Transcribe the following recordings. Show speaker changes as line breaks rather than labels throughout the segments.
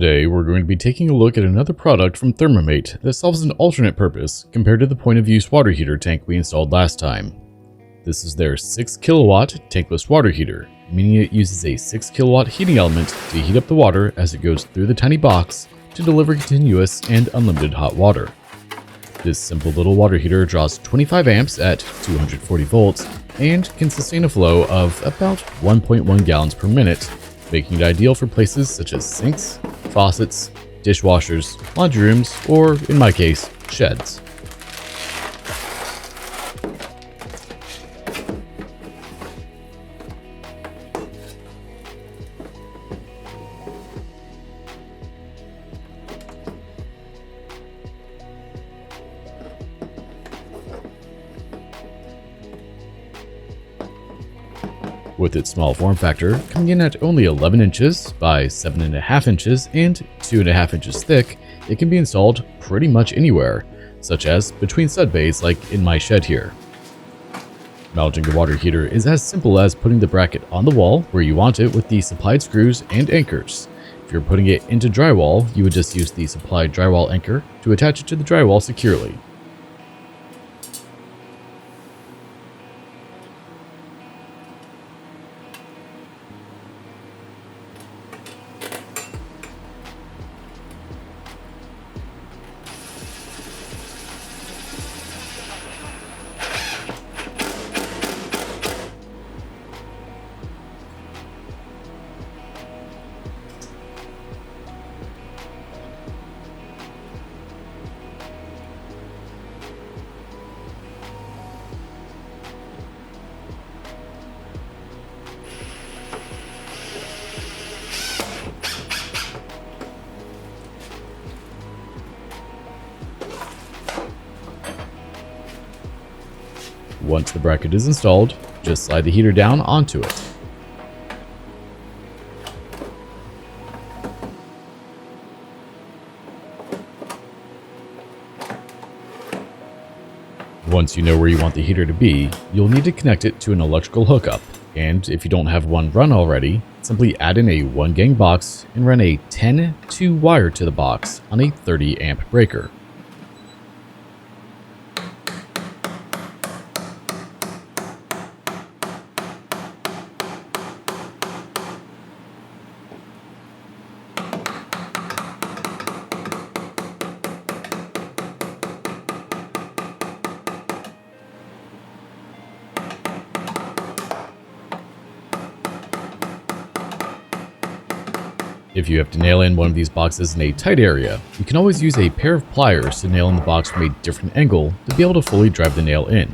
Today, we're going to be taking a look at another product from Thermomate that solves an alternate purpose compared to the point-of-use water heater tank we installed last time. This is their 6 kilowatt tankless water heater, meaning it uses a 6 kilowatt heating element to heat up the water as it goes through the tiny box to deliver continuous and unlimited hot water. This simple little water heater draws 25 amps at 240 volts and can sustain a flow of about 1.1 gallons per minute, making it ideal for places such as sinks, faucets, dishwashers, laundry rooms, or in my case, sheds. With its small form factor, coming in at only 11 inches by 7.5 inches and 2.5 inches thick, it can be installed pretty much anywhere, such as between stud bays like in my shed here. Mounting the water heater is as simple as putting the bracket on the wall where you want it with the supplied screws and anchors. If you're putting it into drywall, you would just use the supplied drywall anchor to attach it to the drywall securely. Once the bracket is installed, just slide the heater down onto it. Once you know where you want the heater to be, you'll need to connect it to an electrical hookup, and if you don't have one run already, simply add in a 1-gang box and run a 10-2 wire to the box on a 30 amp breaker. If you have to nail in one of these boxes in a tight area, you can always use a pair of pliers to nail in the box from a different angle to be able to fully drive the nail in.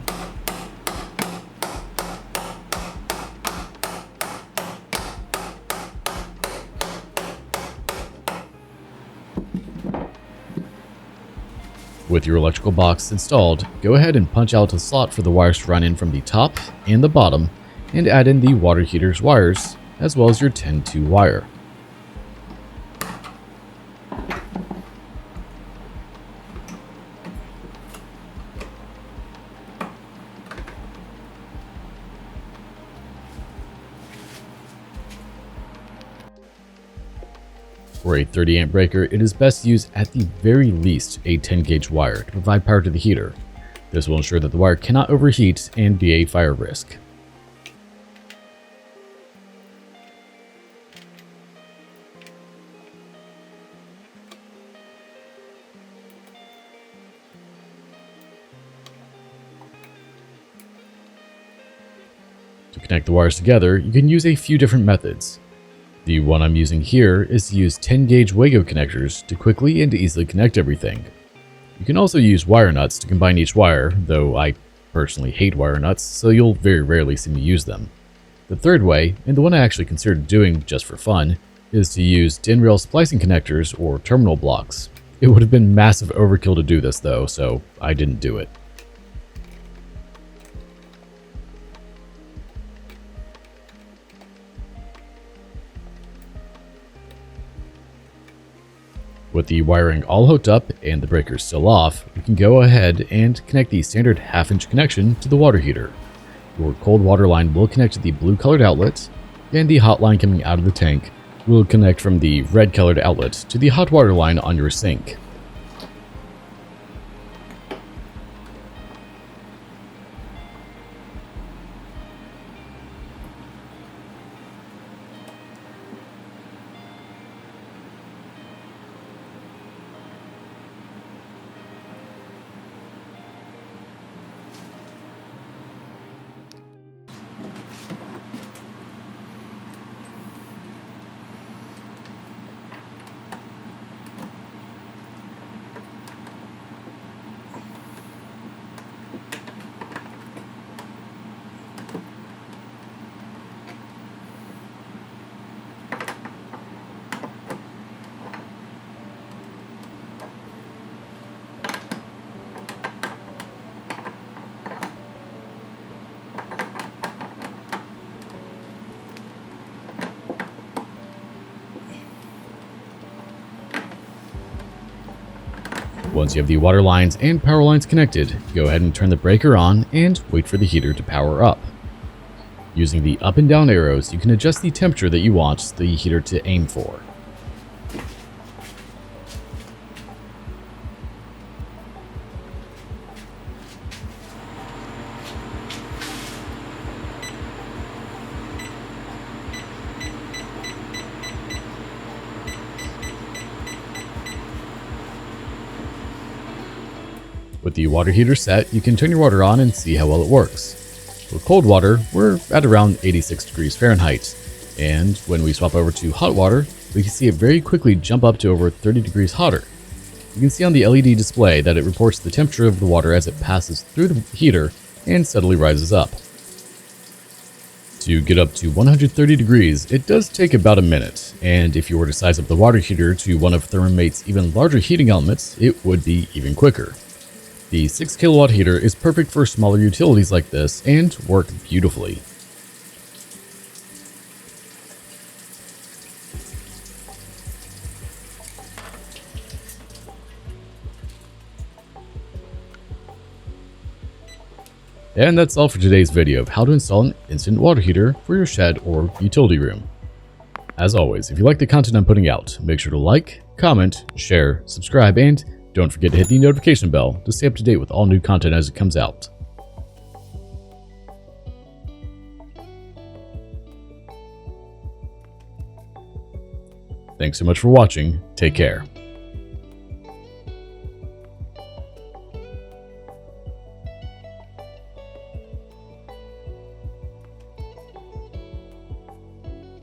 With your electrical box installed, go ahead and punch out a slot for the wires to run in from the top and the bottom, and add in the water heater's wires, as well as your 10-2 wire. For a 30 amp breaker, it is best to use at the very least a 10 gauge wire to provide power to the heater. This will ensure that the wire cannot overheat and be a fire risk. To connect the wires together, you can use a few different methods. The one I'm using here is to use 10 gauge Wago connectors to quickly and easily connect everything. You can also use wire nuts to combine each wire, though I personally hate wire nuts, so you'll very rarely see me use them. The third way, and the one I actually considered doing just for fun, is to use DIN rail splicing connectors or terminal blocks. It would have been massive overkill to do this though, so I didn't do it. With the wiring all hooked up and the breakers still off, we can go ahead and connect the standard 1/2 inch connection to the water heater. Your cold water line will connect to the blue colored outlet, and the hot line coming out of the tank will connect from the red colored outlet to the hot water line on your sink. Once you have the water lines and power lines connected, go ahead and turn the breaker on and wait for the heater to power up. Using the up and down arrows, you can adjust the temperature that you want the heater to aim for. With the water heater set, you can turn your water on and see how well it works. For cold water, we're at around 86 degrees Fahrenheit, and when we swap over to hot water, we can see it very quickly jump up to over 30 degrees hotter. You can see on the LED display that it reports the temperature of the water as it passes through the heater and steadily rises up. To get up to 130 degrees, it does take about a minute, and if you were to size up the water heater to one of Thermomate's even larger heating elements, it would be even quicker. The 6 kilowatt heater is perfect for smaller utilities like this and work beautifully. And that's all for today's video of how to install an instant water heater for your shed or utility room. As always, if you like the content I'm putting out, make sure to like, comment, share, subscribe, and don't forget to hit the notification bell to stay up to date with all new content as it comes out. Thanks so much for watching. Take care.